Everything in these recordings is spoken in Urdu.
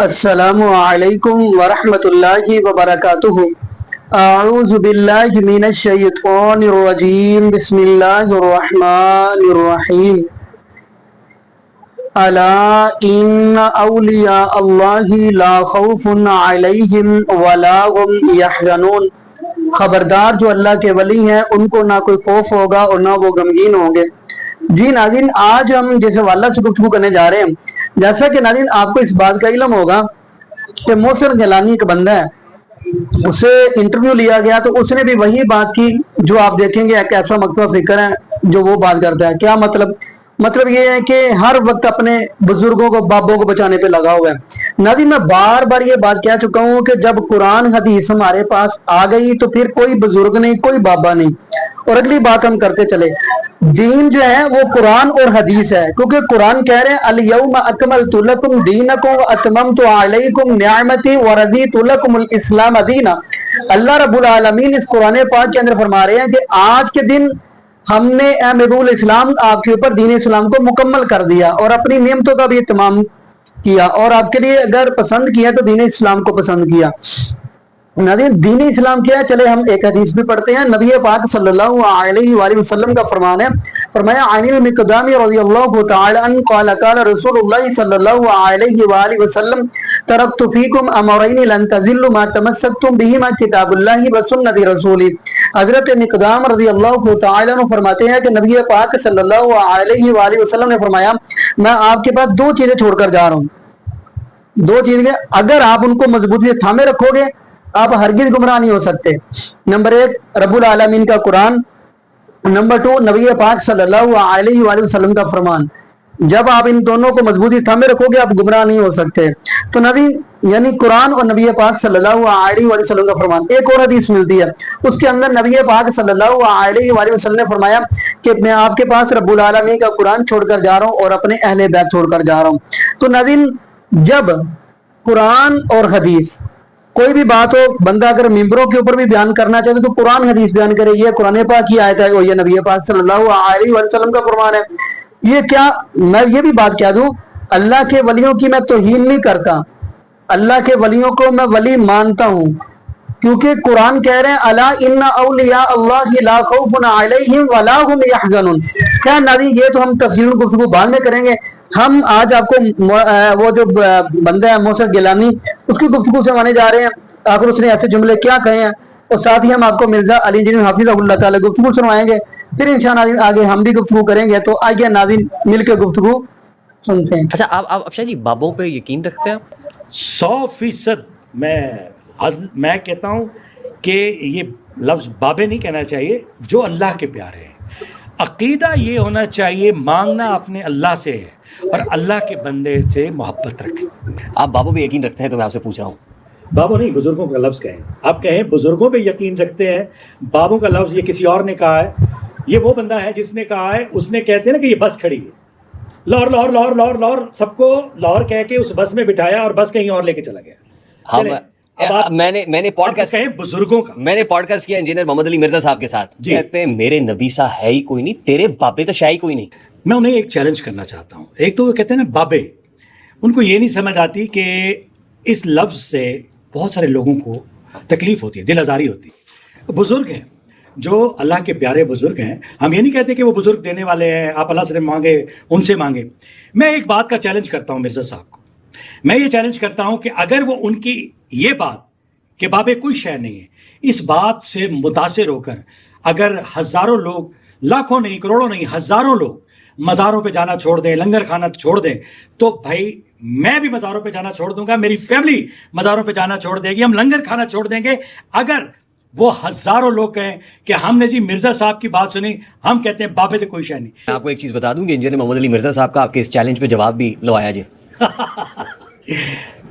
السلام علیکم ورحمۃ اللہ وبرکاتہ۔ اعوذ باللہ من الشیطان الرجیم، بسم اللہ الرحمن الرحیم۔ الا ان اولیاء اللہ لا خوف علیہم ولا هم یحزنون۔ خبردار، جو اللہ کے ولی ہیں ان کو نہ کوئی خوف ہوگا اور نہ وہ غمگین ہوں گے۔ جی ناظرین، آج ہم جس حوالہ سے گفتگو کرنے جا رہے ہیں، جیسا کہ ناظرین آپ کو اس بات کا علم ہوگا کہ محسن گیلانی ایک بندہ ہے، اس سے انٹرویو لیا گیا تو اس نے بھی وہی بات کی جو آپ دیکھیں گے ایک ایسا مکتوب فکر ہے جو وہ بات کرتا ہے۔ کیا مطلب یہ ہے کہ ہر وقت اپنے بزرگوں کو، بابوں کو بچانے پہ لگا ہوا ہے۔ ناظرین، میں بار بار یہ بات کہہ چکا ہوں کہ جب قرآن حدیث ہمارے پاس آ گئی تو پھر کوئی بزرگ نہیں، کوئی بابا نہیں۔ اور اگلی بات ہم کرتے چلے، دین جو ہے وہ قرآن اور حدیث ہے، کیونکہ قرآن کہہ رہے ہیں الیوم اکملت لکم دینکم واتممت علیکم نعمتی ورضیت لکم الاسلام دینا۔ اللہ رب العالمین اس قرآن پاک کے اندر فرما رہے ہیں کہ آج کے دن ہم نے اے نبی الاسلام آپ کے اوپر دین اسلام کو مکمل کر دیا اور اپنی نعمتوں کا بھی اتمام کیا، اور آپ کے لیے اگر پسند کیا تو دین اسلام کو پسند کیا۔ ناظرین، دین اسلام کیا ہے؟ چلے ہم ایک حدیث بھی پڑھتے ہیں۔ نبی پاک صلی اللہ علیہ وآلہ وسلم کا فرمان ہے، فرمایا عن المقدام رضی اللہ تعالی عنہ قال قال رسول اللہ صلی اللہ علیہ وآلہ وسلم ترکت فیکم امرین لن تضلوا ما تمسکتم بہما کتاب اللہ وسنت رسولی۔ حضرت مقدام رضی اللہ تعالی عنہ فرماتے ہیں کہ نبی پاک صلی اللہ علیہ وآلہ وسلم نے فرمایا میں آپ کے پاس دو چیزیں چھوڑ کر جا رہا ہوں، دو چیزیں اگر آپ ان کو مضبوطی سے تھامے رکھو گے آپ ہرگز گمراہ نہیں ہو سکتے۔ نمبر ایک رب العالمین کا قرآن، نمبر دو نبی پاک صلی اللہ علیہ وآلہ وسلم کا فرمان۔ جب آپ ان دونوں کو مضبوطی تھامے رکھو گے آپ گمراہ نہیں ہو سکتے۔ تو نبی یعنی قرآن اور نبی پاک صلی اللہ علیہ وآلہ وسلم کا فرمان۔ ایک اور حدیث ملتی ہے، اس کے اندر نبی پاک صلی اللہ علیہ وآلہ وسلم نے فرمایا کہ میں آپ کے پاس رب العالمین کا قرآن چھوڑ کر جا رہا ہوں اور اپنے اہل بیت چھوڑ کر جا رہا ہوں۔ تو ناظرین، جب قرآن اور حدیث کوئی بھی بات ہو، بندہ اگر ممبروں کے اوپر بھی بیان کرنا چاہتے تو قرآن حدیث بیان کرے، یہ قرآن پاک کی آیت ہے اور یہ نبی پاک صلی اللہ علیہ وسلم کا فرمان ہے۔ یہ کیا، میں یہ بھی بات کہہ دوں، اللہ کے ولیوں کی میں توہین نہیں کرتا، اللہ کے ولیوں کو میں ولی مانتا ہوں، کیونکہ قرآن کہہ رہے ہیں الا ان اولیاء اللہ لا خوف علیہم ولا هم یحزنون۔ خیر ناظرین، یہ تو ہم تفصیل گفتگو بعد میں کریں گے۔ ہم آج آپ کو وہ جو بندہ ہے محسن گیلانی، اس کی گفتگو سے مانے جا رہے ہیں، آخر اس نے ایسے جملے کیا کہے ہیں، اور ساتھ ہی ہم آپ کو مرزا علی جنید حافظہ اللہ تعالی گفتگو سنوائیں گے، پھر انشاءاللہ آگے ہم بھی گفتگو کریں گے۔ تو آئیے ناظرین مل کے گفتگو سنتے ہیں۔ اچھا، آپ افشا جی بابوں پہ یقین رکھتے ہیں؟ 100% میں کہتا ہوں کہ یہ لفظ بابے نہیں کہنا چاہیے، جو اللہ کے پیارے ہیں۔ عقیدہ یہ ہونا چاہیے مانگنا اپنے اللہ سے ہے اور اللہ کے بندے سے محبت رکھیں۔ آپ بابوں پہ یقین رکھتے ہیں تو میں آپ سے پوچھ رہا ہوں۔ بابوں نہیں، بزرگوں کا لفظ کہیں، آپ کہیں بزرگوں پہ یقین رکھتے ہیں، بابوں کا لفظ یہ کسی اور نے کہا ہے۔ یہ وہ بندہ ہے جس نے کہا ہے، اس نے کہتے ہیں نا کہ یہ بس کھڑی ہے، لاہور لاہور لاہور لاہور لاہور، سب کو لاہور کہہ کے اس بس میں بٹھایا اور بس کہیں اور لے کے چلا گیا۔ ہاں، میں نے پوڈکاسٹ بزرگوں کا میں نے پوڈکاسٹ کیا انجینئر محمد علی مرزا صاحب کے ساتھ، کہتے ہیں میرے نبی سا ہے ہی کوئی نہیں، تیرے بابے تو شاہی کوئی نہیں۔ میں انہیں ایک چیلنج کرنا چاہتا ہوں۔ ایک تو وہ کہتے ہیں نا بابے، ان کو یہ نہیں سمجھ آتی کہ اس لفظ سے بہت سارے لوگوں کو تکلیف ہوتی ہے، دل آزاری ہوتی ہے۔ بزرگ ہیں جو اللہ کے پیارے بزرگ ہیں، ہم یہ نہیں کہتے کہ وہ بزرگ دینے والے ہیں، آپ اللہ سے مانگے، ان سے مانگے۔ میں ایک بات کا چیلنج کرتا ہوں مرزا صاحب کو، میں یہ چیلنج کرتا ہوں کہ اگر وہ ان کی یہ بات کہ بابے کوئی شے نہیں ہے، اس بات سے متاثر ہو کر اگر ہزاروں لوگ، لاکھوں نہیں، کروڑوں نہیں، ہزاروں لوگ مزاروں پہ جانا چھوڑ دیں، لنگر کھانا چھوڑ دیں، تو بھائی میں بھی مزاروں پہ جانا چھوڑ دوں گا، میری فیملی مزاروں پہ جانا چھوڑ دے گی، ہم لنگر کھانا چھوڑ دیں گے۔ اگر وہ ہزاروں لوگ کہیں کہ ہم نے جی مرزا صاحب کی بات سنی، ہم کہتے ہیں بابے سے کوئی شے نہیں۔ میں آپ کو ایک چیز بتا دوں کہ انجینئر محمد علی مرزا صاحب کا آپ کے اس چیلنج پہ جواب بھی لو آیا جی۔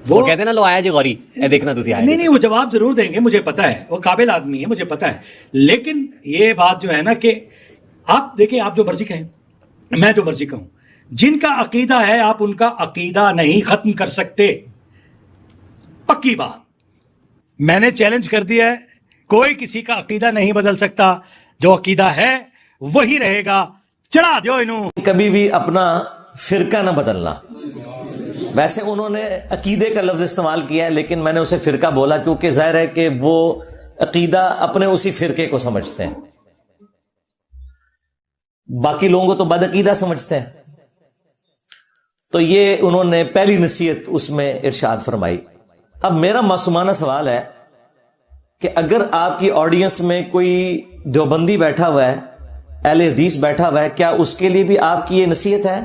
وہ کہتے ہیں نا لو آیا جی غوری، دیکھنا تسی آیا۔ نہیں، وہ جواب ضرور دیں گے، مجھے پتا ہے، وہ قابل آدمی ہے، مجھے پتا ہے۔ لیکن یہ بات جو ہے نا کہ آپ دیکھیں، آپ جو مرضی کہیں، میں جو مرضی کہوں، جن کا عقیدہ ہے آپ ان کا عقیدہ نہیں ختم کر سکتے، پکی بات۔ میں نے چیلنج کر دیا ہے، کوئی کسی کا عقیدہ نہیں بدل سکتا، جو عقیدہ ہے وہی رہے گا۔ چڑھا دیو انہوں۔ کبھی بھی اپنا فرقہ نہ بدلنا، ویسے انہوں نے عقیدے کا لفظ استعمال کیا ہے، لیکن میں نے اسے فرقہ بولا کیونکہ ظاہر ہے کہ وہ عقیدہ اپنے اسی فرقے کو سمجھتے ہیں، باقی لوگوں کو تو بد عقیدہ سمجھتے ہیں. تو یہ انہوں نے پہلی نصیحت اس میں ارشاد فرمائی. اب میرا معصومانہ سوال ہے کہ اگر آپ کی آڈینس میں کوئی دیوبندی بیٹھا ہوا ہے، اہل حدیث بیٹھا ہوا ہے، کیا اس کے لیے بھی آپ کی یہ نصیحت ہے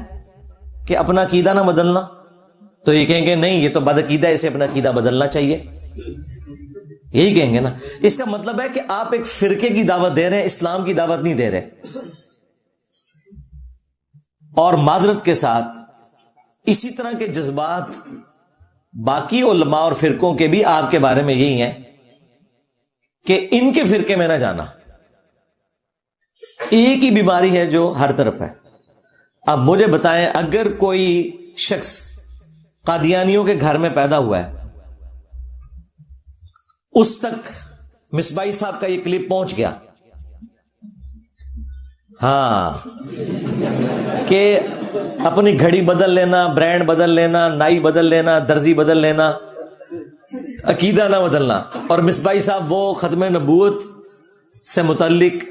کہ اپنا عقیدہ نہ بدلنا؟ تو یہ کہیں گے نہیں یہ تو بد عقیدہ ہے، اسے اپنا عقیدہ بدلنا چاہیے، یہی کہیں گے نا. اس کا مطلب ہے کہ آپ ایک فرقے کی دعوت دے رہے ہیں، اسلام کی دعوت نہیں دے رہے. اور معذرت کے ساتھ اسی طرح کے جذبات باقی علماء اور فرقوں کے بھی آپ کے بارے میں یہی ہیں کہ ان کے فرقے میں نہ جانا. ایک ہی بیماری ہے جو ہر طرف ہے. اب مجھے بتائیں، اگر کوئی شخص قادیانیوں کے گھر میں پیدا ہوا ہے، اس تک مصباحی صاحب کا یہ کلپ پہنچ گیا، ہاں، کہ اپنی گھڑی بدل لینا، برانڈ بدل لینا، نائی بدل لینا، درزی بدل لینا، عقیدہ نہ بدلنا، اور مصباحی صاحب وہ ختم نبوت سے متعلق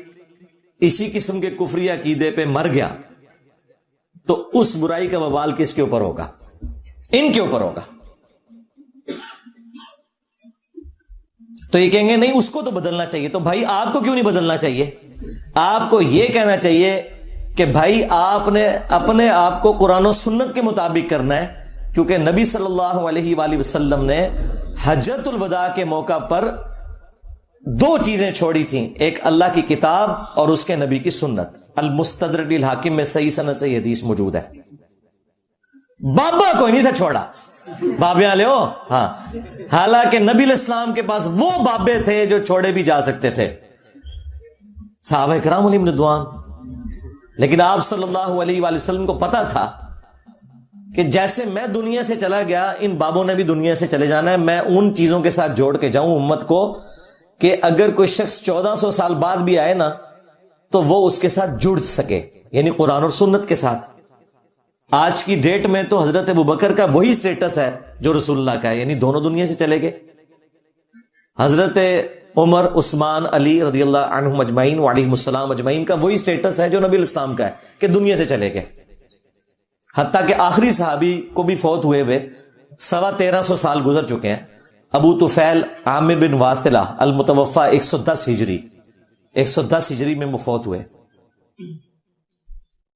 اسی قسم کے کفری عقیدے پہ مر گیا، تو اس برائی کا وبال کس کے اوپر ہوگا؟ ان کے اوپر ہوگا. تو یہ کہیں گے نہیں اس کو تو بدلنا چاہیے. تو بھائی آپ کو کیوں نہیں بدلنا چاہیے؟ آپ کو یہ کہنا چاہیے کہ بھائی آپ نے اپنے آپ کو قرآن و سنت کے مطابق کرنا ہے، کیونکہ نبی صلی اللہ علیہ وآلہ وسلم نے حجۃ الوداع کے موقع پر دو چیزیں چھوڑی تھیں، ایک اللہ کی کتاب اور اس کے نبی کی سنت. المستدرک للحاکم میں صحیح سند سے یہ حدیث موجود ہے. بابا کوئی نہیں تھا چھوڑا، بابے والے ہو، ہاں، حالانکہ نبی علیہ السلام کے پاس وہ بابے تھے جو چھوڑے بھی جا سکتے تھے، صحابہ کرام علیہم رضوان. لیکن آپ صلی اللہ علیہ وآلہ وسلم کو پتا تھا کہ جیسے میں دنیا سے چلا گیا، ان بابوں نے بھی دنیا سے چلے جانا ہے. میں ان چیزوں کے ساتھ جوڑ کے جاؤں امت کو کہ اگر کوئی شخص 1400 سال بعد بھی آئے نا تو وہ اس کے ساتھ جڑ سکے، یعنی قرآن اور سنت کے ساتھ. آج کی ڈیٹ میں تو حضرت ابوبکر کا وہی سٹیٹس ہے جو رسول اللہ کا ہے، یعنی دونوں دنیا سے چلے گئے. حضرت عمر، عثمان، علی رضی اللہ عنہم اجمعین وعلیہم السلام اجمعین کا وہی سٹیٹس ہے جو نبی علیہ السلام کا ہے کہ دنیا سے چلے گئے. حتیٰ کہ آخری صحابی کو بھی فوت ہوئے 1350 سال گزر چکے ہیں. ابو طفیل عامر بن واثلہ المتوفا 110 ہجری میں فوت ہوئے،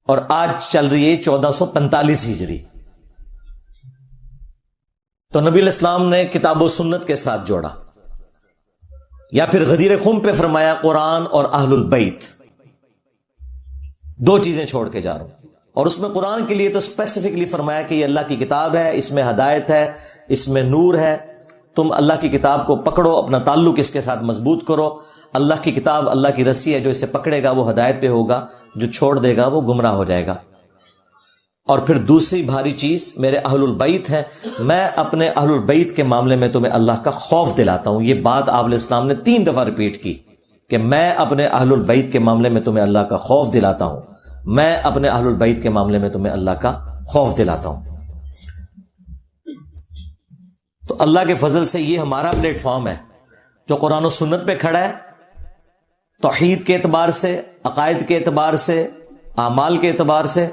اور آج چل رہی ہے 1445 ہجری. تو نبی علیہ السلام نے کتاب و سنت کے ساتھ جوڑا، یا پھر غدیر خم پہ فرمایا قرآن اور اہل البیت، دو چیزیں چھوڑ کے جا رہا ہوں. اور اس میں قرآن کے لیے تو اسپیسیفکلی فرمایا کہ یہ اللہ کی کتاب ہے، اس میں ہدایت ہے، اس میں نور ہے. تم اللہ کی کتاب کو پکڑو، اپنا تعلق اس کے ساتھ مضبوط کرو. اللہ کی کتاب اللہ کی رسی ہے، جو اسے پکڑے گا وہ ہدایت پہ ہوگا، جو چھوڑ دے گا وہ گمراہ ہو جائے گا. اور پھر دوسری بھاری چیز میرے اہل البیت ہیں، میں اپنے اہل البیت کے معاملے میں تمہیں اللہ کا خوف دلاتا ہوں. یہ بات آپ علیہ السلام نے 3 دفعہ ریپیٹ کی کہ میں اپنے اہل البیت کے معاملے میں تمہیں اللہ کا خوف دلاتا ہوں، میں اپنے اہل البیت کے معاملے میں تمہیں اللہ کا خوف دلاتا ہوں. تو اللہ کے فضل سے یہ ہمارا پلیٹ فارم ہے جو قرآن و سنت پہ کھڑا ہے، توحید کے اعتبار سے، عقائد کے اعتبار سے، اعمال کے اعتبار سے.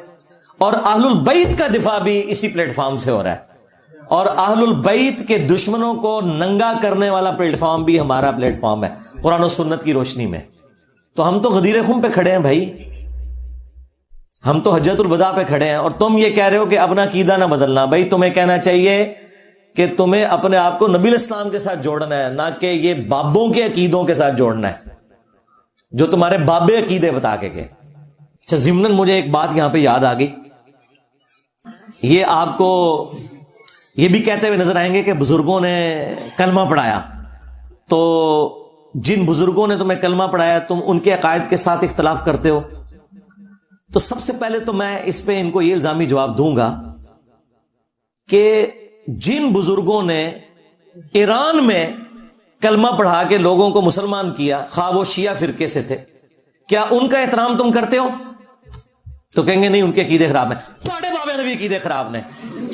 اور اہل البیت کا دفاع بھی اسی پلیٹ فارم سے ہو رہا ہے، اور اہل البیت کے دشمنوں کو ننگا کرنے والا پلیٹ فارم بھی ہمارا پلیٹ فارم ہے قرآن و سنت کی روشنی میں. تو ہم تو غدیر خم پہ کھڑے ہیں بھائی، ہم تو حجۃ الوداع پہ کھڑے ہیں، اور تم یہ کہہ رہے ہو کہ اپنا عقیدہ نہ بدلنا. بھائی تمہیں کہنا چاہیے کہ تمہیں اپنے آپ کو نبی علیہ السلام کے ساتھ جوڑنا ہے، نہ کہ یہ بابوں کے عقیدوں کے ساتھ جوڑنا ہے جو تمہارے بابے عقیدے بتا کے گئے. اچھا، ضمناً مجھے ایک بات یہاں پہ یاد آ گئی. یہ آپ کو یہ بھی کہتے ہوئے نظر آئیں گے کہ بزرگوں نے کلمہ پڑھایا. تو جن بزرگوں نے تمہیں کلمہ پڑھایا تم ان کے عقائد کے ساتھ اختلاف کرتے ہو. تو سب سے پہلے تو میں اس پہ ان کو یہ الزامی جواب دوں گا کہ جن بزرگوں نے ایران میں کلمہ پڑھا کے لوگوں کو مسلمان کیا، خواہ وہ شیعہ فرقے سے تھے، کیا ان کا احترام تم کرتے ہو؟ تو کہیں گے نہیں، ان کے عقیدے خراب ہیں. تھوڑے بابے نے بھی عقیدے خراب نے.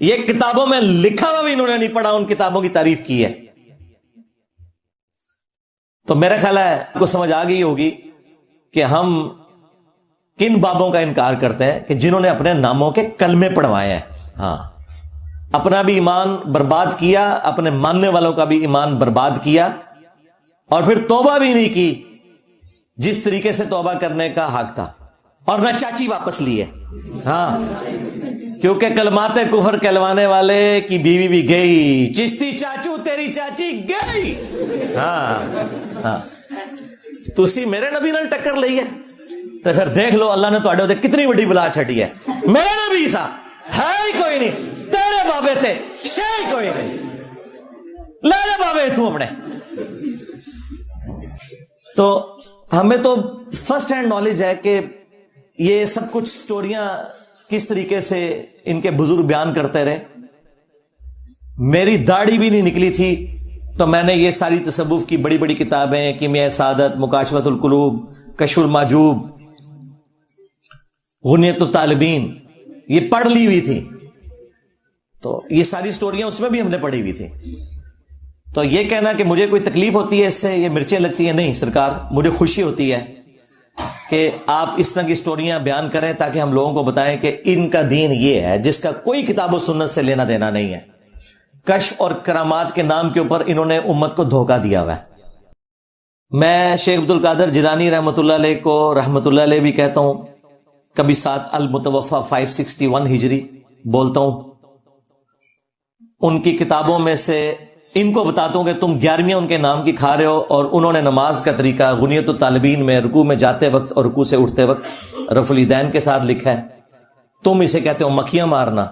یہ کتابوں میں لکھا ہوا بھی انہوں نے نہیں پڑھا, ان کتابوں کی تعریف کی ہے. تو میرا خیال ہے آپ کو سمجھ آ گئی ہوگی کہ ہم کن بابوں کا انکار کرتے ہیں کہ جنہوں نے اپنے ناموں کے کلمے پڑھوائے ہیں. ہاں, اپنا بھی ایمان برباد کیا, اپنے ماننے والوں کا بھی ایمان برباد کیا, اور پھر توبہ بھی نہیں کی جس طریقے سے توبہ کرنے کا حق تھا, اور نہ چاچی واپس لی ہے. ہاں, کیونکہ کلمات کفر کہلوانے والے کی بیوی بھی گئی, چشتی چاچو تیری چاچی گئی. ہاں ہاں, تسی میرے نبی نال ٹکر لئی ہے تو پھر دیکھ لو اللہ نے تواڈے تے کتنی بڑی بلا چھڈی ہے. میرا نبی سا ہے ہی کوئی نہیں, تیرے بابے تے شے ہی کوئی نہیں, لے لے بابے تو اپنے. تو ہمیں تو فرسٹ ہینڈ نالج ہے کہ یہ سب کچھ سٹوریاں کس طریقے سے ان کے بزرگ بیان کرتے رہے. میری داڑھی بھی نہیں نکلی تھی تو میں نے یہ ساری تصوف کی بڑی بڑی کتابیں, کیمیائے سعادت, مکاشفۃ القلوب, کشف المحجوب, غنیۃ الطالبین, یہ پڑھ لی ہوئی تھی. تو یہ ساری سٹوریاں اس میں بھی ہم نے پڑھی ہوئی تھی. تو یہ کہنا کہ مجھے کوئی تکلیف ہوتی ہے اس سے, یہ مرچیں لگتی ہیں, نہیں سرکار, مجھے خوشی ہوتی ہے کہ آپ اس طرح کی سٹوریاں بیان کریں تاکہ ہم لوگوں کو بتائیں کہ ان کا دین یہ ہے جس کا کوئی کتاب و سنت سے لینا دینا نہیں ہے. کشف اور کرامات کے نام کے اوپر انہوں نے امت کو دھوکہ دیا ہوا ہے. میں شیخ عبد القادر جیلانی رحمۃ اللہ علیہ کو رحمۃ اللہ علیہ بھی کہتا ہوں, کبھی ساتھ المتوفا 561 ہجری بولتا ہوں. ان کی کتابوں میں سے ان کو بتاتا ہوں کہ تم 11ویں ان کے نام کی کھا رہے ہو, اور انہوں نے نماز کا طریقہ غنیۃ الطالبین میں رکوع میں جاتے وقت اور رکوع سے اٹھتے وقت رفع الیدین کے ساتھ لکھا ہے. تم اسے کہتے ہو مکھیاں مارنا.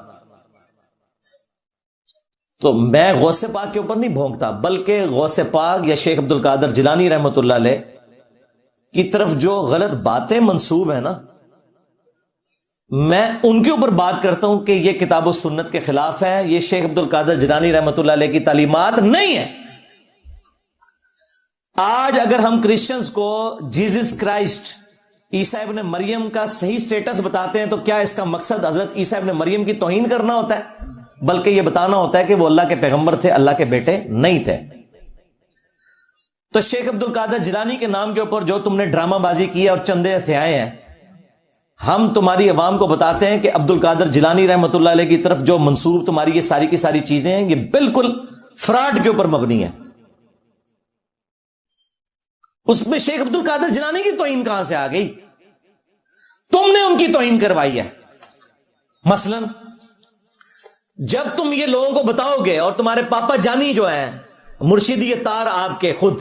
تو میں غوث پاک کے اوپر نہیں بھونکتا, بلکہ غوث پاک یا شیخ عبد القادر جیلانی رحمۃ اللہ علیہ کی طرف جو غلط باتیں منسوب ہیں نا, میں ان کے اوپر بات کرتا ہوں کہ یہ کتاب و سنت کے خلاف ہے, یہ شیخ عبد القادر جیلانی رحمۃ اللہ علیہ کی تعلیمات نہیں ہے. آج اگر ہم کرسچنز کو جیزس کرائسٹ عیسیٰ ابن مریم کا صحیح سٹیٹس بتاتے ہیں تو کیا اس کا مقصد حضرت عیسیٰ ابن مریم کی توہین کرنا ہوتا ہے؟ بلکہ یہ بتانا ہوتا ہے کہ وہ اللہ کے پیغمبر تھے, اللہ کے بیٹے نہیں تھے. تو شیخ عبد القادر جیلانی کے نام کے اوپر جو تم نے ڈرامہ بازی کی ہے اور چندے ہتھیائے ہیں, ہم تمہاری عوام کو بتاتے ہیں کہ عبد القادر جیلانی رحمۃ اللہ علیہ کی طرف جو منسوب تمہاری یہ ساری کی ساری چیزیں ہیں, یہ بالکل فراڈ کے اوپر مبنی ہے. اس میں شیخ عبد القادر جیلانی کی توہین کہاں سے آ گئی؟ تم نے ان کی توہین کروائی ہے. مثلا جب تم یہ لوگوں کو بتاؤ گے, اور تمہارے پاپا جانی جو ہیں مرشدی تار آپ کے خود,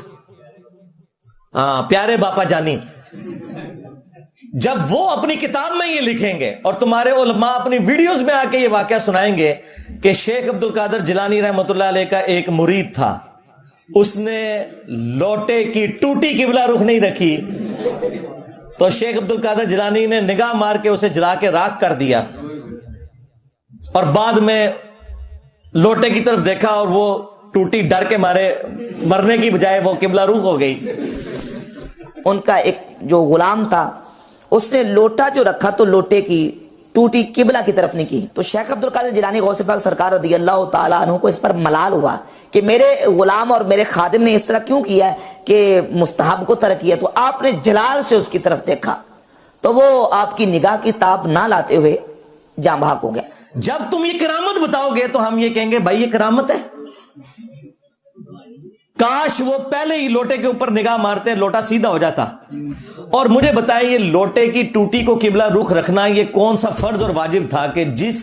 پیارے باپا جانی, جب وہ اپنی کتاب میں یہ لکھیں گے اور تمہارے علماء اپنی ویڈیوز میں آ کے یہ واقعہ سنائیں گے کہ شیخ عبد القادر جیلانی رحمۃ اللہ علیہ کا ایک مرید تھا, اس نے لوٹے کی ٹوٹی قبلہ رخ نہیں رکھی, تو شیخ عبد القادر جیلانی نے نگاہ مار کے اسے جلا کے راکھ کر دیا, اور بعد میں لوٹے کی طرف دیکھا اور وہ ٹوٹی ڈر کے مارے مرنے کی بجائے وہ قبلہ رخ ہو گئی. ان کا ایک جو غلام تھا, اس نے لوٹا جو رکھا تو لوٹے کی ٹوٹی قبلہ کی طرف نہیں کی. تو شیخ عبد القادر جیلانی غوث پاک سرکار رضی اللہ تعالیٰ عنہ کو اس پر ملال ہوا کہ میرے غلام اور میرے خادم نے اس طرح کیوں کیا ہے کہ مستحب کو ترک کیا. تو آپ نے جلال سے اس کی طرف دیکھا تو وہ آپ کی نگاہ کی تاب نہ لاتے ہوئے جاں بحق ہو گیا. جب تم یہ کرامت بتاؤ گے تو ہم یہ کہیں گے بھائی یہ کرامت ہے. کاش وہ پہلے ہی لوٹے کے اوپر نگاہ مارتے, لوٹا سیدھا ہو جاتا. اور مجھے بتائیں یہ لوٹے کی ٹوٹی کو قبلہ رخ رکھنا یہ کون سا فرض اور واجب تھا کہ جس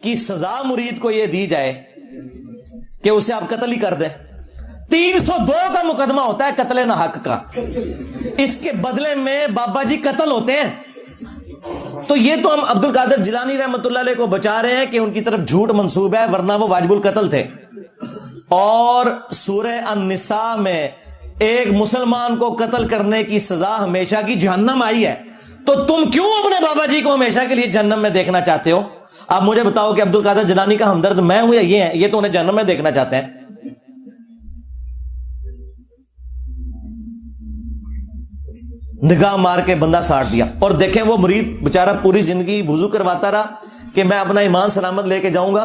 کی سزا مرید کو یہ دی جائے کہ اسے آپ قتل ہی کر دیں. 302 کا مقدمہ ہوتا ہے قتل ناحق کا, اس کے بدلے میں بابا جی قتل ہوتے ہیں. تو یہ تو ہم عبد القادر جیلانی رحمۃ اللہ علیہ کو بچا رہے ہیں کہ ان کی طرف جھوٹ منسوب ہے, ورنہ وہ واجب القتل تھے. اور سورہ النساء میں ایک مسلمان کو قتل کرنے کی سزا ہمیشہ کی جہنم آئی ہے, تو تم کیوں اپنے بابا جی کو ہمیشہ کے لیے جہنم میں دیکھنا چاہتے ہو؟ اب مجھے بتاؤ کہ عبد القادر جیلانی کا ہمدرد میں ہوں یا یہ ہے؟ یہ تو انہیں جہنم میں دیکھنا چاہتے ہیں. نگاہ مار کے بندہ ساڑ دیا. اور دیکھیں وہ مرید بےچارہ پوری زندگی وضو کرواتا رہا کہ میں اپنا ایمان سلامت لے کے جاؤں گا,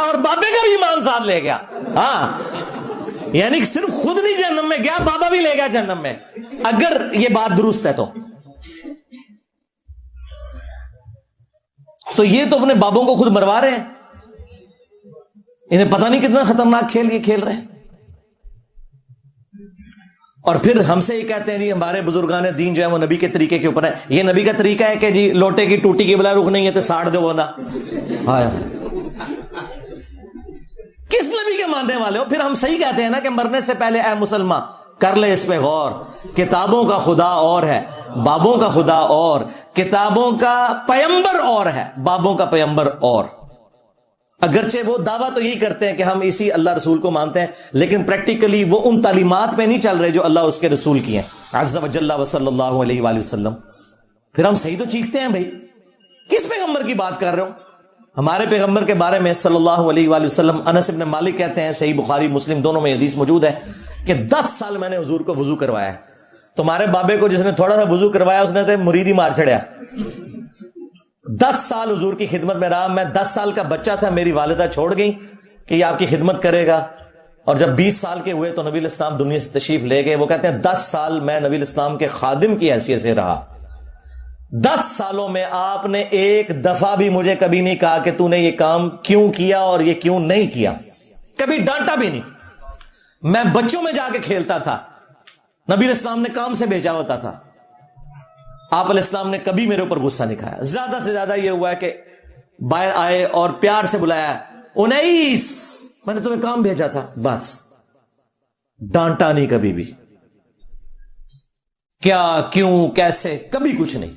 اور بابے کا بھی ایمان ساتھ لے گیا. ہاں یعنی صرف خود نہیں جہنم میں گیا, بابا بھی لے گیا جہنم میں, اگر یہ بات درست ہے تو یہ تو اپنے بابوں کو خود مروا رہے ہیں. انہیں پتہ نہیں کتنا خطرناک کھیل یہ کھیل رہے ہیں. اور پھر ہم سے یہ کہتے ہیں جی ہمارے بزرگان دین جو ہے وہ نبی کے طریقے کے اوپر ہے. یہ نبی کا طریقہ ہے کہ جی لوٹے کی ٹوٹی کی بلا رخ نہیں ہے تو ساڑ دو بندہ. کس نبی کے ماننے والے ہو؟ پھر ہم صحیح کہتے ہیں نا کہ مرنے سے پہلے اے مسلمان کر لے اس پہ غور, کتابوں کا خدا اور ہے, بابوں کا خدا اور, کتابوں کا پیمبر اور ہے, بابوں کا پیمبر اور. اگرچہ وہ دعویٰ تو یہی کرتے ہیں کہ ہم اسی اللہ رسول کو مانتے ہیں, لیکن پریکٹیکلی وہ ان تعلیمات پہ نہیں چل رہے جو اللہ اس کے رسول کی ہیں عز و جل و صلی اللہ علیہ وآلہ وسلم. پھر ہم صحیح تو چیختے ہیں بھائی, کس پیغمبر کی بات کر رہے ہو؟ ہمارے پیغمبر کے بارے میں صلی اللہ علیہ وآلہ وسلم انس بن مالک کہتے ہیں, صحیح بخاری مسلم دونوں میں حدیث موجود ہے, کہ 10 سال میں نے حضور کو وضو کروایا ہے. تمہارے بابے کو جس نے تھوڑا سا وضو کروایا اس نے تو مرید ہی مار چھڑیا. 10 سال حضور کی خدمت میں رہا. میں 10 سال کا بچہ تھا, میری والدہ چھوڑ گئی کہ یہ آپ کی خدمت کرے گا, اور جب 20 سال کے ہوئے تو نبی الاسلام دنیا سے تشریف لے گئے. وہ کہتے ہیں 10 سال میں نبی الاسلام کے خادم کی حیثیت سے رہا. 10 سالوں میں آپ نے ایک دفعہ بھی مجھے کبھی نہیں کہا کہ تو نے یہ کام کیوں کیا اور یہ کیوں نہیں کیا, کبھی ڈانٹا بھی نہیں. میں بچوں میں جا کے کھیلتا تھا, نبی الاسلام نے کام سے بھیجا ہوتا تھا. آپ علیہ السلام نے کبھی میرے اوپر غصہ نہیں کھایا. زیادہ سے زیادہ یہ ہوا ہے کہ باہر آئے اور پیار سے بلایا, 19 میں نے تمہیں کام بھیجا تھا, بس. ڈانٹا نہیں کبھی بھی, کیا کیوں کیسے کبھی کچھ نہیں,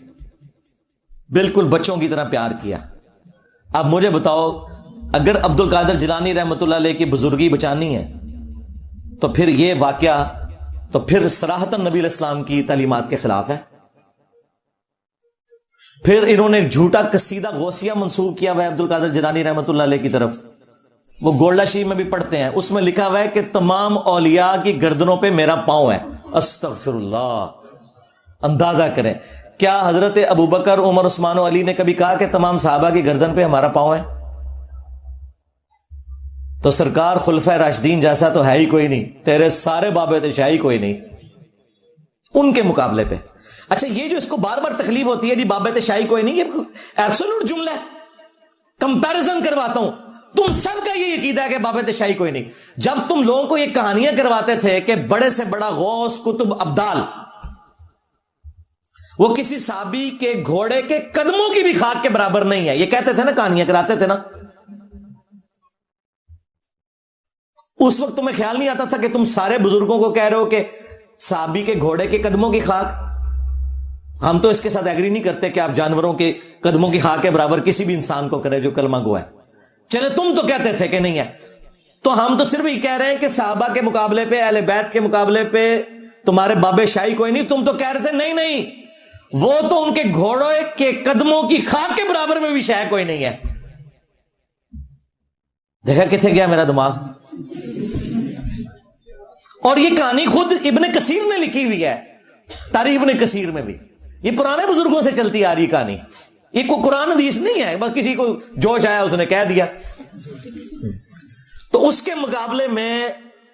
بالکل بچوں کی طرح پیار کیا. اب مجھے بتاؤ, اگر عبد القادر جیلانی رحمۃ اللہ علیہ کی بزرگی بچانی ہے تو پھر یہ واقعہ تو پھر صراحتاً نبی علیہ السلام کی تعلیمات کے خلاف ہے. پھر انہوں نے ایک جھوٹا قصیدہ غوثیہ منسوب کیا ہوا ہے عبد القادر جیلانی رحمۃ اللہ علیہ کی طرف. وہ گولڈا شریف میں بھی پڑھتے ہیں, اس میں لکھا ہوا ہے کہ تمام اولیاء کی گردنوں پہ میرا پاؤں ہے. استغفر اللہ. اندازہ کریں, کیا حضرت ابوبکر عمر عثمان و علی نے کبھی کہا کہ تمام صحابہ کی گردن پہ ہمارا پاؤں ہے؟ تو سرکار خلفۂ راشدین جیسا تو ہے ہی کوئی نہیں, تیرے سارے بابے تشاہ ہی کوئی نہیں ان کے مقابلے پہ. اچھا, یہ جو اس کو بار بار تکلیف ہوتی ہے جی بابے تشاہی کوئی نہیں, یہ ایبسولوٹ جملہ ہے. کمپیرزن کرواتا ہوں, تم سب کا یہ عقیدہ ہے کہ بابے تشاہی کوئی نہیں. جب تم لوگوں کو یہ کہانیاں کرواتے تھے کہ بڑے سے بڑا غوث قطب ابدال وہ کسی صحابی کے گھوڑے کے قدموں کی بھی خاک کے برابر نہیں ہے, یہ کہتے تھے نا, کہانیاں کراتے تھے نا, اس وقت تمہیں خیال نہیں آتا تھا کہ تم سارے بزرگوں کو کہہ رہے ہو کہ صحابی کے گھوڑے کے قدموں کی خاک. ہم تو اس کے ساتھ ایگری نہیں کرتے کہ آپ جانوروں کے قدموں کی خاک کے برابر کسی بھی انسان کو کرے جو کلمہ گو ہے. چلے تم تو کہتے تھے کہ نہیں ہے, تو ہم تو صرف یہ کہہ رہے ہیں کہ صحابہ کے مقابلے پہ, اہل بیت کے مقابلے پہ تمہارے بابے شاہی کوئی نہیں. تم تو کہہ رہے تھے نہیں, وہ تو ان کے گھوڑے کے قدموں کی خاک کے برابر میں بھی شاہ کوئی نہیں ہے. دیکھا کتنے گیا میرا دماغ. اور یہ کہانی خود ابن کثیر نے لکھی ہوئی ہے, تاریخ ابن کثیر میں بھی. یہ پرانے بزرگوں سے چلتی آ رہی کہانی, یہ کوئی قرآن حدیث نہیں ہے, بس کسی کو جوش آیا اس نے کہہ دیا. تو اس کے مقابلے میں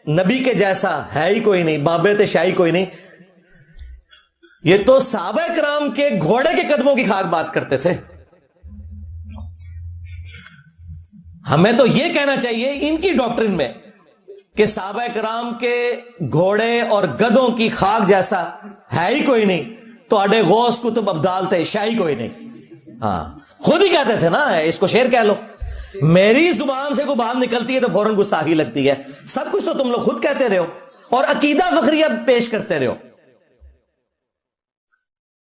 نبی کے جیسا ہے ہی کوئی نہیں, بابے تشاہی کوئی نہیں. یہ تو صحابہ کرام کے گھوڑے کے قدموں کی خاک بات کرتے تھے. ہمیں تو یہ کہنا چاہیے ان کی ڈاکٹرن میں کہ صحابہ کرام کے گھوڑے اور گدوں کی خاک جیسا ہے ہی کوئی نہیں, تو اڈے غوث قطب ابدال تھے, شاہی کوئی نہیں. ہاں, خود ہی کہتے تھے نا, اس کو شعر کہہ لو. میری زبان سے کوئی بات نکلتی ہے تو فوراً گستاخی لگتی ہے. سب کچھ تو تم لوگ خود کہتے رہو اور عقیدہ فخریہ پیش کرتے رہو.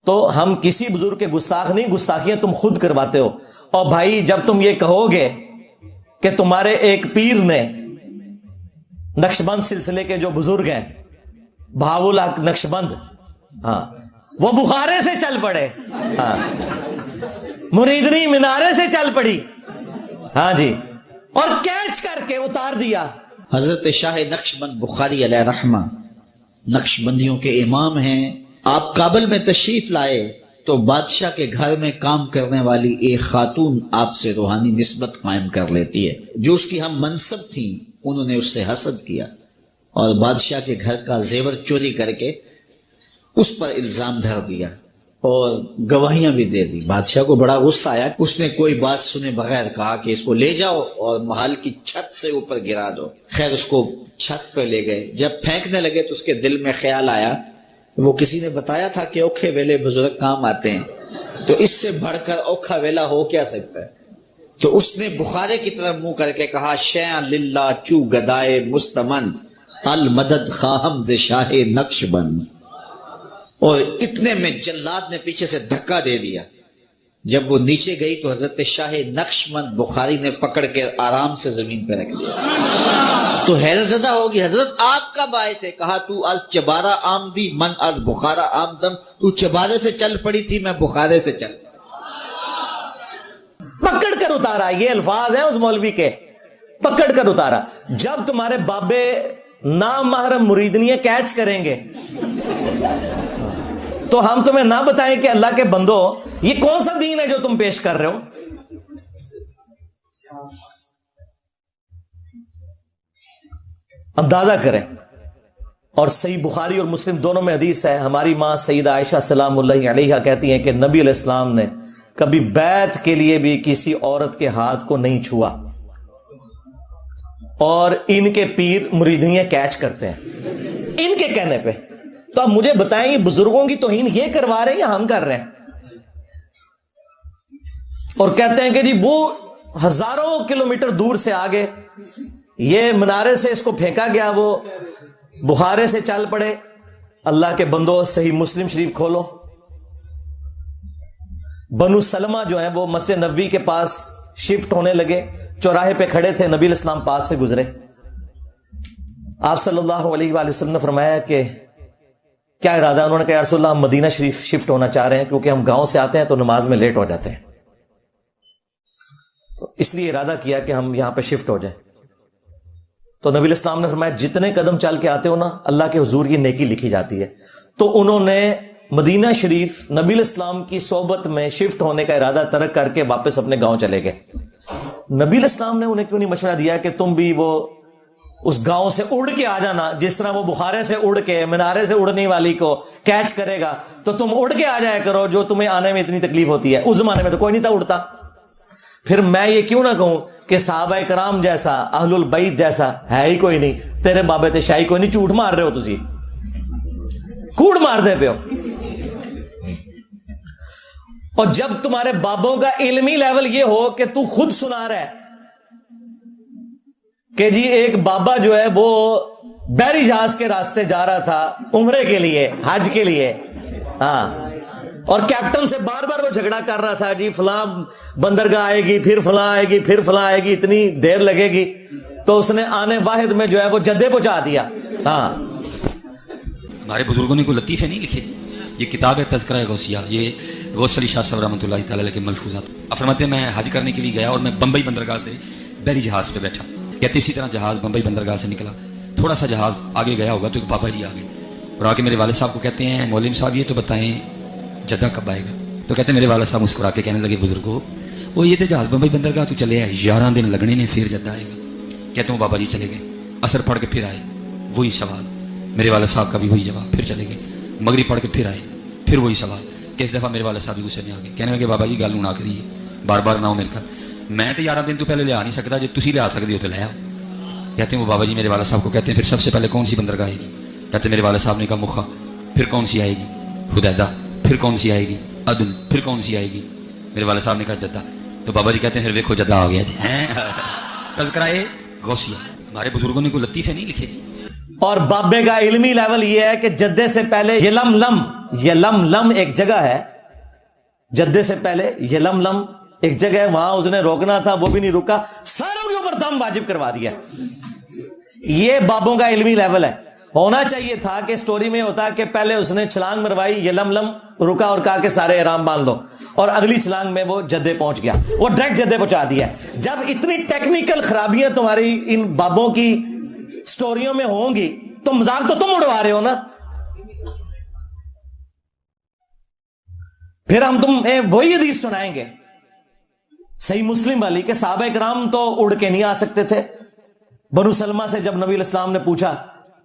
تو ہم کسی بزرگ کے گستاخ نہیں, گستاخیاں تم خود کرواتے ہو. اور بھائی جب تم یہ کہو گے کہ تمہارے ایک پیر نے نقشبند سلسلے کے جو بزرگ ہیں بہاول نقشبند, ہاں, وہ بخارے سے چل پڑے, ہاں, مریدنی مینارے سے چل پڑی, ہاں جی, اور کیچ کر کے اتار دیا. حضرت شاہ نقشبند بخاری علیہ رحمہ نقشبندیوں کے امام ہیں. آپ کابل میں تشریف لائے تو بادشاہ کے گھر میں کام کرنے والی ایک خاتون آپ سے روحانی نسبت قائم کر لیتی ہے. جو اس کی ہم منصب تھیں انہوں نے اس سے حسد کیا اور بادشاہ کے گھر کا زیور چوری کر کے اس پر الزام دھر دیا اور گواہیاں بھی دے دی. بادشاہ کو بڑا غصہ آیا. اس نے کوئی بات سنے بغیر کہا کہ اس کو لے جاؤ اور محل کی چھت سے اوپر گرا دو. خیر اس کو چھت پہ لے گئے. جب پھینکنے لگے تو اس کے دل میں خیال آیا وہ کسی نے بتایا تھا کہ اوکھے ویلے بزرگ کام آتے ہیں, تو اس سے بڑھ کر اوکھا ویلا ہو کیا سکتا ہے. تو اس نے بخارے کی طرف منہ کر کے کہا شیئا للہ چو گدائے مستمند المدد خواہم ز شاہ نقش بند. اور اتنے میں جلاد نے پیچھے سے دھکا دے دیا. جب وہ نیچے گئی تو حضرت شاہ نقش بند بخاری نے پکڑ کے آرام سے زمین پہ رکھ دیا. تو حیرت زدہ ہوگی حضرت آپ کب آئے تھے؟ کہا تو از چبارہ آمدی من از بخارا آمدم. تو چبارے سے چل پڑی تھی میں بخارے سے چل. پکڑ کر اتارا, یہ الفاظ ہیں اس مولوی کے, پکڑ کر اتارا. جب تمہارے بابے نامحرم مریدنیاں کیچ کریں گے تو ہم تمہیں نہ بتائیں کہ اللہ کے بندو یہ کون سا دین ہے جو تم پیش کر رہے ہو. اندازہ کریں. اور صحیح بخاری اور مسلم دونوں میں حدیث ہے, ہماری ماں سیدہ عائشہ سلام اللہ علیہا کہتی ہیں کہ نبی علیہ السلام نے کبھی بیعت کے لیے بھی کسی عورت کے ہاتھ کو نہیں چھوا, اور ان کے پیر مریدنیاں کیچ کرتے ہیں ان کے کہنے پہ. تو آپ مجھے بتائیں یہ بزرگوں کی توہین یہ کروا رہے ہیں یا ہم کر رہے ہیں؟ اور کہتے ہیں کہ جی وہ ہزاروں کلومیٹر دور سے آگے یہ منارے سے اس کو پھینکا گیا, وہ بخارے سے چل پڑے. اللہ کے بندو صحیح مسلم شریف کھولو. بنو سلمہ جو ہے وہ مسجد نبوی کے پاس شفٹ ہونے لگے, چوراہے پہ کھڑے تھے, نبی علیہ السلام پاس سے گزرے. آپ صلی اللہ علیہ وآلہ وسلم نے فرمایا کہ کیا ارادہ؟ انہوں نے کہا یا رسول اللہ ہم مدینہ شریف شفٹ ہونا چاہ رہے ہیں کیونکہ ہم گاؤں سے آتے ہیں تو نماز میں لیٹ ہو جاتے ہیں, تو اس لیے ارادہ کیا کہ ہم یہاں پہ شفٹ ہو جائیں. تو نبی علیہ السلام نے فرمایا جتنے قدم چل کے آتے ہو نا اللہ کے حضور یہ نیکی لکھی جاتی ہے. تو انہوں نے مدینہ شریف نبی علیہ السلام کی صحبت میں شفٹ ہونے کا ارادہ ترک کر کے واپس اپنے گاؤں چلے گئے. نبی علیہ السلام نے انہیں کیوں نہیں مشورہ دیا کہ تم بھی وہ اس گاؤں سے اڑ کے آ جانا, جس طرح وہ بخارے سے اڑ کے منارے سے اڑنے والی کو کیچ کرے گا تو تم اڑ کے آ جایا کرو جو تمہیں آنے میں اتنی تکلیف ہوتی ہے. اس زمانے میں تو کوئی نہیں تھا اڑتا. پھر میں یہ کیوں نہ کہوں کہ صحابہ کرام جیسا اہل البیت جیسا ہے ہی کوئی نہیں, تیرے بابے تے شاہی کوئی نہیں, جھوٹ مار رہے ہو تسی, کوڑ مار دے پہ ہو. اور جب تمہارے بابوں کا علمی لیول یہ ہو کہ تو خود سنا رہا ہے کہ جی ایک بابا جو ہے وہ بحری جہاز کے راستے جا رہا تھا عمرے کے لیے, حج کے لیے, ہاں, اور کیپٹن سے بار بار وہ جھگڑا کر رہا تھا جی فلاں بندرگاہ آئے گی, پھر فلاں آئے گی, پھر فلاں آئے گی, اتنی دیر لگے گی. تو اس نے آنے واحد میں جو ہے وہ جدے پہنچا دیا. ہاں ہمارے بزرگوں نے کوئی لطیفے نہیں لکھے. یہ کتاب ہے تذکرہ غوثیہ, یہ غوث علی شاہ صاحب رحمۃ اللہ تعالی علیہ کے ملفوظات. آپ فرماتے ہیں میں حج کرنے کے لیے گیا اور میں بمبئی بندرگاہ سے بحری جہاز پہ بیٹھا. کہتے اسی طرح جہاز بمبئی بندرگاہ سے نکلا, تھوڑا سا جہاز آگے گیا ہوگا تو ایک بابا جی آگے اور آ کے میرے والد صاحب کو کہتے ہیں مولوی صاحب یہ تو بتائیں جدہ کب آئے گا. تو کہتے ہیں میرے والد صاحب مسکرا کے کہنے لگے بزرگو وہ یہ تو جہاز بمبئی بندرگاہ تو چلے ہیں 11 دن لگنے نے پھر جدہ آئے گا. کہتے ہیں بابا جی چلے گئے, اثر پڑھ کے پھر آئے, وہی سوال. میرے والد صاحب کا بھی وہی جواب, پھر چلے گئے, مغرب پڑھ کے پھر آئے, پھر وہی سوال. کہ اس دفعہ میرے والد صاحب بھی غصے میں آ گئے, کہنے لگے بابا جی گل نہ کریے, بار بار نہ ہو میرے گھر, میں تو 11 دن تو پہلے لیا نہیں سکتا, جب تسی لیا سکتے ہو تو لے آؤ. کہتے ہیں وہ بابا جی میرے والد صاحب کو کہتے ہیں پھر سب سے پہلے کون سی بندرگاہ آئے گی؟ کہتے ہیں میرے والد صاحب نے کہا مخا. پھر کون سی آئے گی؟ حدیدہ. پھر کون سی آئے گی؟ عدن. پھر کون سی آئے گی؟ میرے والد صاحب نے کہا جدہ. تو بابا جی کہتے ہیں پھر دیکھو جدہ آ گیا جی. تذکرہ غوثیہ, ہمارے بزرگوں نے کوئی لطیفے نہیں لکھے جی. اور بابے کا علمی لیول یہ ہے کہ جدے سے پہلے یلملم ایک جگہ ہے, جدے سے پہلے یلملم ایک جگہ ہے, وہاں اس نے روکنا تھا وہ بھی نہیں رکا, ساروں کے اوپر دم واجب کروا دیا. یہ بابوں کا علمی لیول ہے. ہونا چاہیے تھا کہ سٹوری میں ہوتا کہ پہلے اس نے چھلانگ مروائی, یلملم رکا اور کہا کہ سارے احرام باندھ دو, اور اگلی چھلانگ میں وہ جدے پہنچ گیا, وہ ڈائریکٹ جدے پہنچا دیا. جب اتنی ٹیکنیکل خرابیاں تمہاری ان بابوں کی سٹوریوں میں ہوں گی تو مذاق تو تم اڑوا رہے ہو نا. پھر ہم تمہیں وہی حدیث سنائیں گے صحیح مسلم والی کہ صحابہ کرام تو اڑ کے نہیں آ سکتے تھے. بنو سلمہ سے جب نبی علیہ السلام نے پوچھا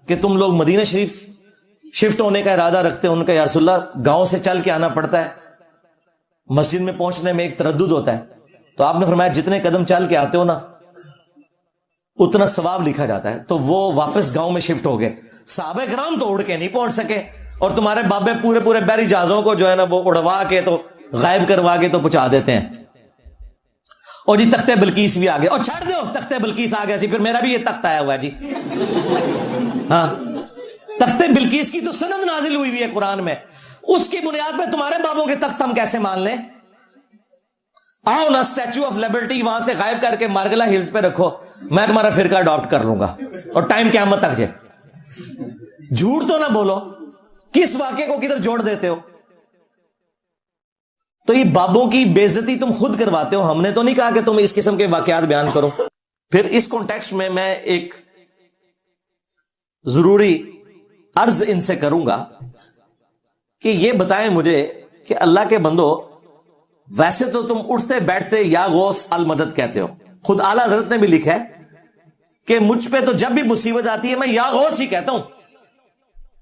کہ تم لوگ مدینہ شریف شفٹ ہونے کا ارادہ رکھتے ہیں, ان کا یا رسول اللہ گاؤں سے چل کے آنا پڑتا ہے, مسجد میں پہنچنے میں ایک تردد ہوتا ہے. تو آپ نے فرمایا جتنے قدم چل کے آتے ہو نا اتنا ثواب لکھا جاتا ہے. تو وہ واپس گاؤں میں شفٹ ہو گئے. صحابہ کرام تو اڑ کے نہیں پہنچ سکے, اور تمہارے بابے پورے پورے بحری جہازوں کو جو ہے نا وہ اڑوا کے تو غائب کروا کے تو پہنچا دیتے ہیں. اور جی تختہ بلقیس بھی آ گیا, اور چھڑ دو تختہ بلقیس آ گیا سی, پھر میرا بھی یہ تخت آیا ہوا ہے جی. ہاں تختہ بلقیس کی تو سند نازل ہوئی ہوئی ہے قرآن میں, اس کی بنیاد پہ تمہارے بابوں کے تخت ہم کیسے مان لیں؟ آؤ نا اسٹیچو آف لبرٹی وہاں سے غائب کر کے مارگلا ہلز پہ رکھو, میں تمہارا فرقہ اڈاپٹ کر لوں گا, اور ٹائم قیامت تک جائے. جھوٹ تو نہ بولو, کس واقعے کو کدھر جوڑ دیتے ہو؟ تو یہ بابوں کی بےعزتی تم خود کرواتے ہو, ہم نے تو نہیں کہا کہ تم اس قسم کے واقعات بیان کرو. پھر اس کانٹیکسٹ میں ایک ضروری عرض ان سے کروں گا کہ یہ بتائیں مجھے کہ اللہ کے بندو, ویسے تو تم اٹھتے بیٹھتے یا غوث المدد کہتے ہو, خود اعلیٰ حضرت نے بھی لکھا ہے کہ مجھ پہ تو جب بھی مصیبت آتی ہے میں یا غوث ہی کہتا ہوں,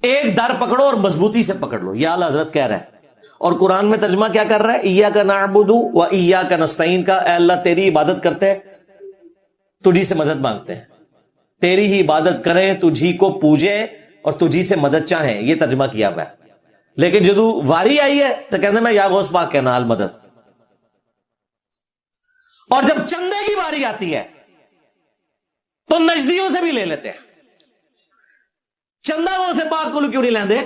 ایک در پکڑو اور مضبوطی سے پکڑ لو, یہ اعلیٰ حضرت کہہ رہا ہے. اور قرآن میں ترجمہ کیا کر رہا ہے؟ ایاک نعبد و ایاک نستعین کا, اے اللہ تیری عبادت کرتے ہیں, تجھی سے مدد مانگتے ہیں, تیری ہی عبادت کریں, تجھی کو پوجیں اور تجھی سے مدد چاہیں, یہ ترجمہ کیا ہوا ہے. لیکن جدو واری آئی ہے تو کہتے ہیں میں یا غوث پاک کہنا المدد. اور جب چندے کی باری آتی ہے تو نجدیوں سے بھی لے لیتے ہیں. چندہ غوث پاک کو کیوں نہیں لیندے؟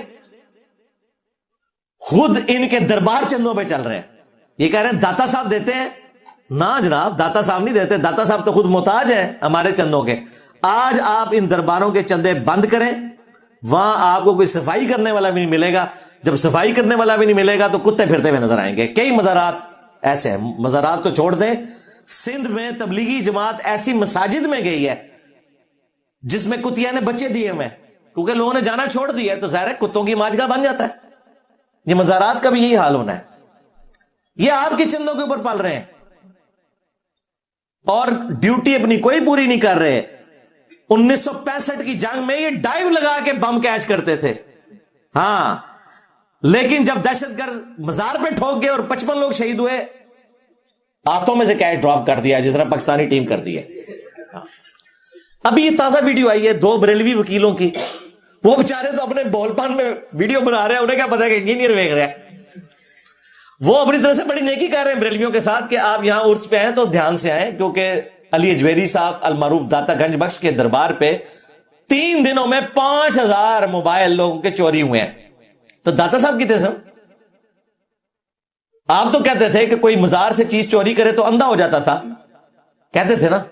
خود ان کے دربار چندوں پہ چل رہے ہیں. یہ کہہ رہے ہیں داتا صاحب دیتے ہیں. نہ جناب, داتا صاحب نہیں دیتے, داتا صاحب تو خود محتاج ہیں ہمارے چندوں کے. آج آپ ان درباروں کے چندے بند کریں, وہاں آپ کو کوئی صفائی کرنے والا بھی نہیں ملے گا. جب صفائی کرنے والا بھی نہیں ملے گا تو کتے پھرتے ہوئے نظر آئیں گے. کئی مزارات ایسے ہیں, مزارات تو چھوڑ دیں, سندھ میں تبلیغی جماعت ایسی مساجد میں گئی ہے جس میں کتیا نے بچے دیے ہوئے, کیونکہ لوگوں نے جانا چھوڑ دیا ہے, تو ظاہر ہے کتوں کی ماجگاہ بن جاتا ہے. یہ مزارات کا بھی یہی حال ہونا ہے. یہ آپ کے چندوں کے اوپر پال رہے ہیں اور ڈیوٹی اپنی کوئی پوری نہیں کر رہے. 1965 کی جنگ میں یہ ڈائیو لگا کے بم کیچ کرتے تھے, ہاں, لیکن جب دہشت گرد مزار پہ ٹھوک گئے اور 55 لوگ شہید ہوئے, ہاتھوں میں سے کیچ ڈراپ کر دیا جس طرح پاکستانی ٹیم کر دی ہے. ابھی یہ تازہ ویڈیو آئی ہے 2 بریلوی وکیلوں کی, وہ بےچارے تو اپنے بول پان میں ویڈیو بنا رہے ہیں, انہیں کیا پتا کہ انجینئر دیکھ رہے ہیں. وہ اپنی طرح سے بڑی نیکی کر رہے ہیں بریلویوں کے ساتھ کہ آپ یہاں عرس پہ آئیں تو دھیان سے آئیں, کیونکہ علی اجویری صاحب المعروف داتا گنج بخش کے دربار پہ 3 دنوں میں 5000 موبائل لوگوں کے چوری ہوئے ہیں. تو داتا صاحب کی تیزم, آپ تو کہتے تھے کہ کوئی مزار سے چیز چوری کرے تو اندھا ہو جاتا تھا, کہتے تھے نا.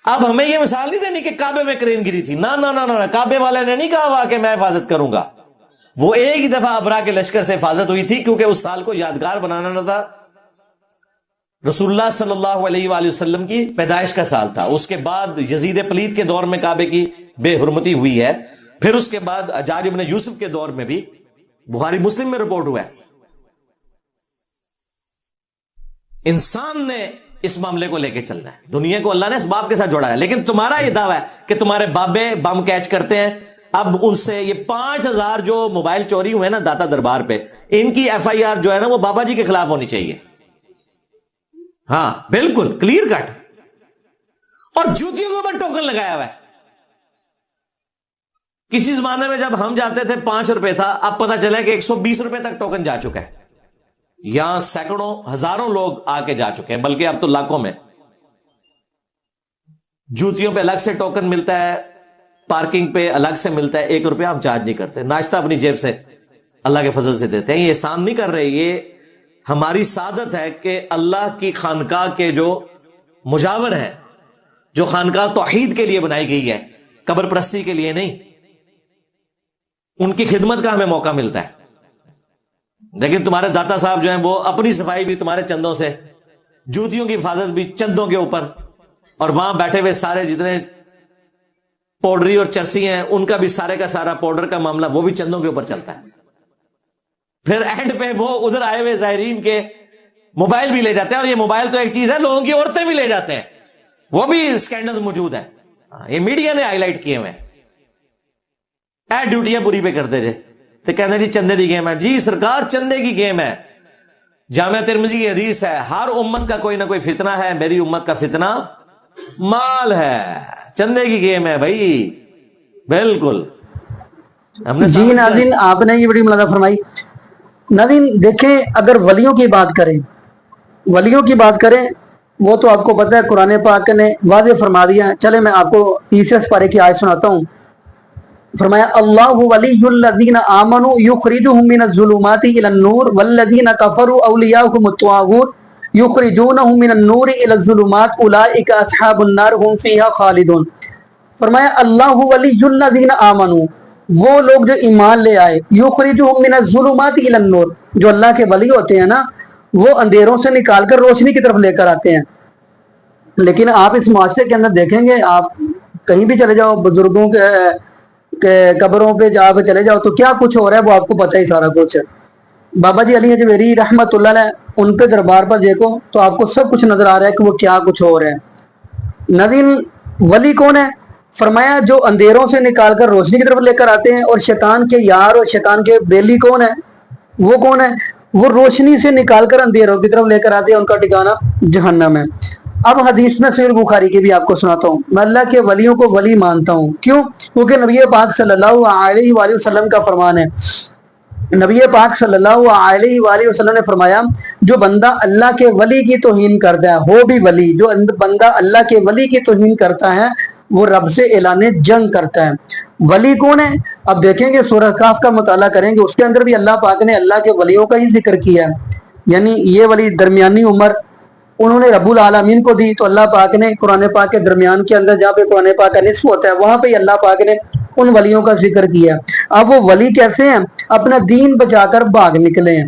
اب ہمیں یہ مثال نہیں دینی کہ کعبے میں کرین گری تھی. نہ نہ نہ, کعبے والے نے نہیں کہا ہوا کہ میں حفاظت کروں گا. وہ ایک ہی دفعہ ابرا کے لشکر سے حفاظت ہوئی تھی, کیونکہ اس سال کو یادگار بنانا نہ تھا. رسول اللہ صلی اللہ علیہ وآلہ وسلم کی پیدائش کا سال تھا. اس کے بعد یزید پلید کے دور میں کعبے کی بے حرمتی ہوئی ہے. پھر اس کے بعد حجاج ابن یوسف کے دور میں بھی, بخاری مسلم میں رپورٹ ہوا ہے. انسان نے اس معاملے کو لے کے چلنا ہے. دنیا کو اللہ نے اسباب کے ساتھ جوڑا ہے, لیکن تمہارا یہ دعویٰ ہے کہ تمہارے بابے بم کیچ کرتے ہیں. اب ان سے یہ 5000 جو موبائل چوری ہوئے نا داتا دربار پہ, ان کی FIR جو ہے نا وہ بابا جی کے خلاف ہونی چاہیے. ہاں بالکل کلیئر کٹ. اور جوتیوں کے اوپر ٹوکن لگایا ہوا ہے. کسی زمانے میں جب ہم جاتے تھے 5 روپے تھا, اب پتا چلا کہ 120 روپے تک ٹوکن جا چکا ہے. یہاں سینکڑوں ہزاروں لوگ آ کے جا چکے ہیں, بلکہ اب تو لاکھوں میں. جوتیوں پہ الگ سے ٹوکن ملتا ہے, پارکنگ پہ الگ سے ملتا ہے, 1 روپیہ ہم چارج نہیں کرتے. ناشتہ اپنی جیب سے اللہ کے فضل سے دیتے ہیں. یہ احسان نہیں کر رہے, یہ ہماری سعادت ہے کہ اللہ کی خانقاہ کے جو مجاور ہیں, جو خانقاہ توحید کے لیے بنائی گئی ہے, قبر پرستی کے لیے نہیں, ان کی خدمت کا ہمیں موقع ملتا ہے. لیکن تمہارے داتا صاحب جو ہیں وہ اپنی صفائی بھی تمہارے چندوں سے, جوتیوں کی حفاظت بھی چندوں کے اوپر, اور وہاں بیٹھے ہوئے سارے جتنے پاؤڈری اور چرسی ہیں ان کا بھی سارے کا سارا پاؤڈر کا معاملہ وہ بھی چندوں کے اوپر چلتا ہے. پھر اینڈ پہ وہ ادھر آئے ہوئے زائرین کے موبائل بھی لے جاتے ہیں, اور یہ موبائل تو ایک چیز ہے, لوگوں کی عورتیں بھی لے جاتے ہیں, وہ بھی اسکینڈلز موجود ہیں. یہ میڈیا نے ہائی لائٹ کیے ہوئے ہیں. اے ڈیوٹیاں پوری پہ کرتے جے تو کہتے ہیں جی چندے کی گیم ہے. جی سرکار چندے کی گیم ہے. جامعہ ترمذی کی حدیث ہے, ہر امت کا کوئی نہ کوئی فتنہ ہے, میری امت کا فتنہ مال ہے. چندے کی گیم ہے بھائی, بالکل. ہم نے جی ناظرین, آپ نے یہ بڑی ملاحظہ فرمائی. ناظرین دیکھیں, اگر ولیوں کی بات کریں, ولیوں کی بات کریں, وہ تو آپ کو پتہ ہے قرآن پاک نے واضح فرما دیا. چلے میں آپ کو تیسرے پارے کی آیت سناتا ہوں. فرمایا اللہ ولی الذین آمنوا یخرجهم من الظلمات الی النور والذین کفروا اولیاءهم الطاغوت یخرجونهم من النور الی الظلمات اولئک اصحاب النار هم فیہا خالدون. فرمایا اللہ ولی الذین آمنوا, وہ لوگ جو ایمان لے آئے, یخرجهم من الظلمات الی النور, جو اللہ کے ولی ہوتے ہیں نا, وہ اندھیروں سے نکال کر روشنی کی طرف لے کر آتے ہیں. لیکن آپ اس معاشرے کے اندر دیکھیں گے, آپ کہیں بھی چلے جاؤ, بزرگوں کے قبروں پہ جا کے چلے جاؤ تو کیا کچھ ہو رہا ہے وہ آپ کو پتہ ہی سارا کچھ. بابا جی علی حجویری رحمت اللہ علیہ, ان کے دربار پر دیکھو تو آپ کو سب کچھ نظر آ رہا ہے کہ وہ کیا کچھ ہو رہا ہے. ناظرین ولی کون ہے؟ فرمایا جو اندھیروں سے نکال کر روشنی کی طرف لے کر آتے ہیں. اور شیطان کے یار اور شیطان کے بیلی کون ہے؟ وہ کون ہے؟ وہ روشنی سے نکال کر اندھیروں کی طرف لے کر آتے ہیں, ان کا ٹھکانہ جہنم ہے. اب حدیث میں صحیح بخاری کی بھی آپ کو سناتا ہوں. میں اللہ کے ولیوں کو ولی مانتا ہوں. کیوں؟ کیونکہ نبی پاک صلی اللہ علیہ وآلہ وسلم کا فرمان ہے. نبی پاک صلی اللہ علیہ وآلہ وسلم نے فرمایا, جو بندہ اللہ کے ولی کی توہین کرتا ہے, ہو بھی ولی, جو بندہ اللہ کے ولی کی توہین کرتا ہے وہ رب سے اعلان جنگ کرتا ہے. ولی کون ہے؟ اب دیکھیں گے سورہ کاف کا مطالعہ کریں گے, اس کے اندر بھی اللہ پاک نے اللہ کے ولیوں کا ہی ذکر کیا ہے. یعنی یہ ولی درمیانی عمر انہوں نے رب العالمین کو دی, تو اللہ پاک نے قرآن پاک کے درمیان کے اندر جہاں پہ قرآن پاک کا نصف ہوتا ہے وہاں پہ اللہ پاک نے ان ولیوں کا ذکر کیا. اب وہ ولی کیسے ہیں؟ اپنا دین بچا کر بھاگ نکلے ہیں.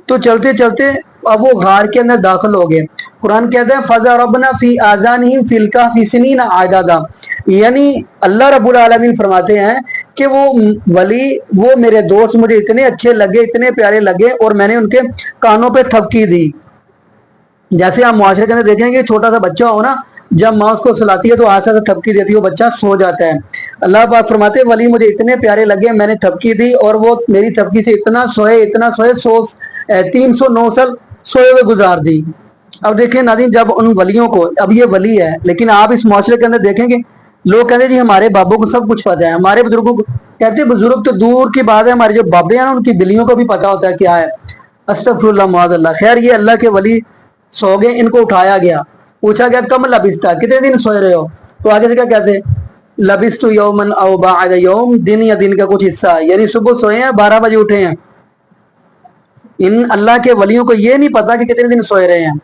تو چلتے چلتے اب وہ غار کے اندر داخل ہو گئے. قرآن کہتا ہے فَضَرَبْنَا فِي آذَانِهِمْ فِي الْكَهْفِ سِنِينَ عَدَدًا, یعنی اللہ رب العالمین فرماتے ہیں کہ وہ ولی, وہ میرے دوست مجھے اتنے اچھے لگے, اتنے پیارے لگے, اور میں نے ان کے کانوں پہ تھپکی دی. جیسے آپ معاشرے کے اندر دیکھیں گے چھوٹا سا بچہ ہو نا, جب ماں اس کو سلاتی ہے تو آسا سے تھپکی دیتی ہے, وہ بچہ سو جاتا ہے. اللہ پاک فرماتے ہیں ولی مجھے اتنے پیارے لگے, میں نے تھپکی دی, اور وہ میری تھپکی سے اتنا سوئے 309 سال سوئے ہوئے گزار دی. اب دیکھیں ناظرین, جب ان ولیوں کو, اب یہ ولی ہے, لیکن آپ اس معاشرے کے اندر دیکھیں گے لوگ کہتے ہیں جی ہمارے بابوں کو سب کچھ پتہ ہے, ہمارے بزرگوں کو, کہتے ہیں بزرگ تو دور کی بات ہے, ہمارے جو بابے ہیں نا ان کی بلیوں کو بھی پتہ ہوتا ہے کیا ہے. استغفر اللہ معاذ اللہ. خیر, یہ اللہ کے ولی سو گئے, ان کو اٹھایا گیا, پوچھا گیا کم لبثت, کتنے دن سوئے رہے ہو؟ تو آگے سے کیا کہتے ہیں, لبثت یومن او بعد یوم, دن یا دن کا کچھ حصہ, یعنی صبح سوئے ہیں 12 بجے اٹھے ہیں. ان اللہ کے ولیوں کو یہ نہیں پتا کہ کتنے دن سوئے رہے ہیں.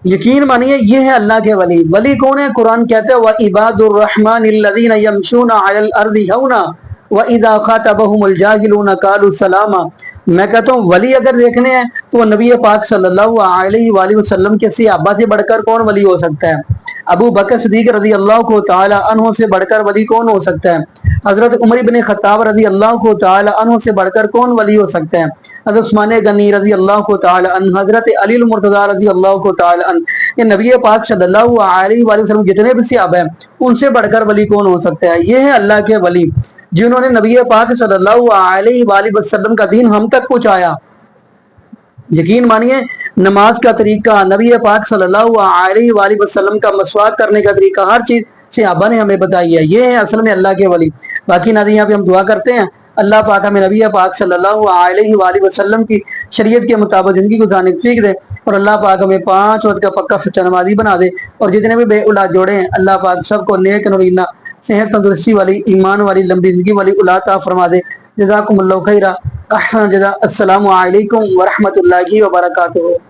یقین مانیے یہ ہے اللہ کے ولی. ولی کون ہے؟ قرآن کہتا ہے وَعِبَادُ الرَّحْمَنِ الَّذِينَ يَمْشُونَ عَلَى الْأَرْضِ هَوْنًا وَإِذَا خَاطَبَهُمُ الْجَاهِلُونَ قَالُوا سَلَامًا. میں کہتا ہوں ولی اگر دیکھنے ہیں تو نبی پاک صلی اللہ علیہ وآلہ وسلم کے صحابہ سے بڑھ کر کون ولی ہو سکتا ہے؟ ابو بکر صدیق رضی اللہ کو تعالی عنہ سے بڑھ کر ولی کون ہو سکتا ہے؟ حضرت عمر بن خطاب رضی اللہ کو تعالی عنہ سے بڑھ کر کون ولی ہو سکتا ہے؟ حضرت عثمان غنی رضی اللہ کو تعالی عنہ, حضرت علی المرتضی رضی اللہ کو تعالی عنہ. یہ نبی پاک صلی اللہ علیہ وآلہ وسلم جتنے بھی صحابہ ہیں ان سے بڑھ کر ولی کون ہو سکتا ہے؟ یہ ہے اللہ کے ولی, جنہوں نے نبی پاک صلی اللہ علیہ وآلہ وسلم کا دین ہم تک پہنچایا. یقین مانیے نماز کا طریقہ, نبی پاک صلی اللہ علیہ وآلہ وسلم کا مسواک کرنے کا طریقہ, ہر چیز صحابہ نے ہمیں بتائی ہے. یہ ہے اصل میں اللہ کے ولی. باقی ناظرین یہاں پہ ہم دعا کرتے ہیں اللہ پاک ہمیں نبی پاک صلی اللہ علیہ وآلہ وسلم کی شریعت کے مطابق زندگی گزارنے کی سیکھ دے, اور اللہ پاک ہمیں 5 وقت کا پکا سچا نمازی بنا دے, اور جتنے بھی بے اولاد جوڑے ہیں اللہ پاک سب کو نیک نورینہ صحت تندرستی والی, ایمان والی, لمبی زندگی والی اولاد عطا فرما دے. جزاکم اللہ خیرہ, احسن جزا. السلام علیکم ورحمۃ اللہ وبرکاتہ.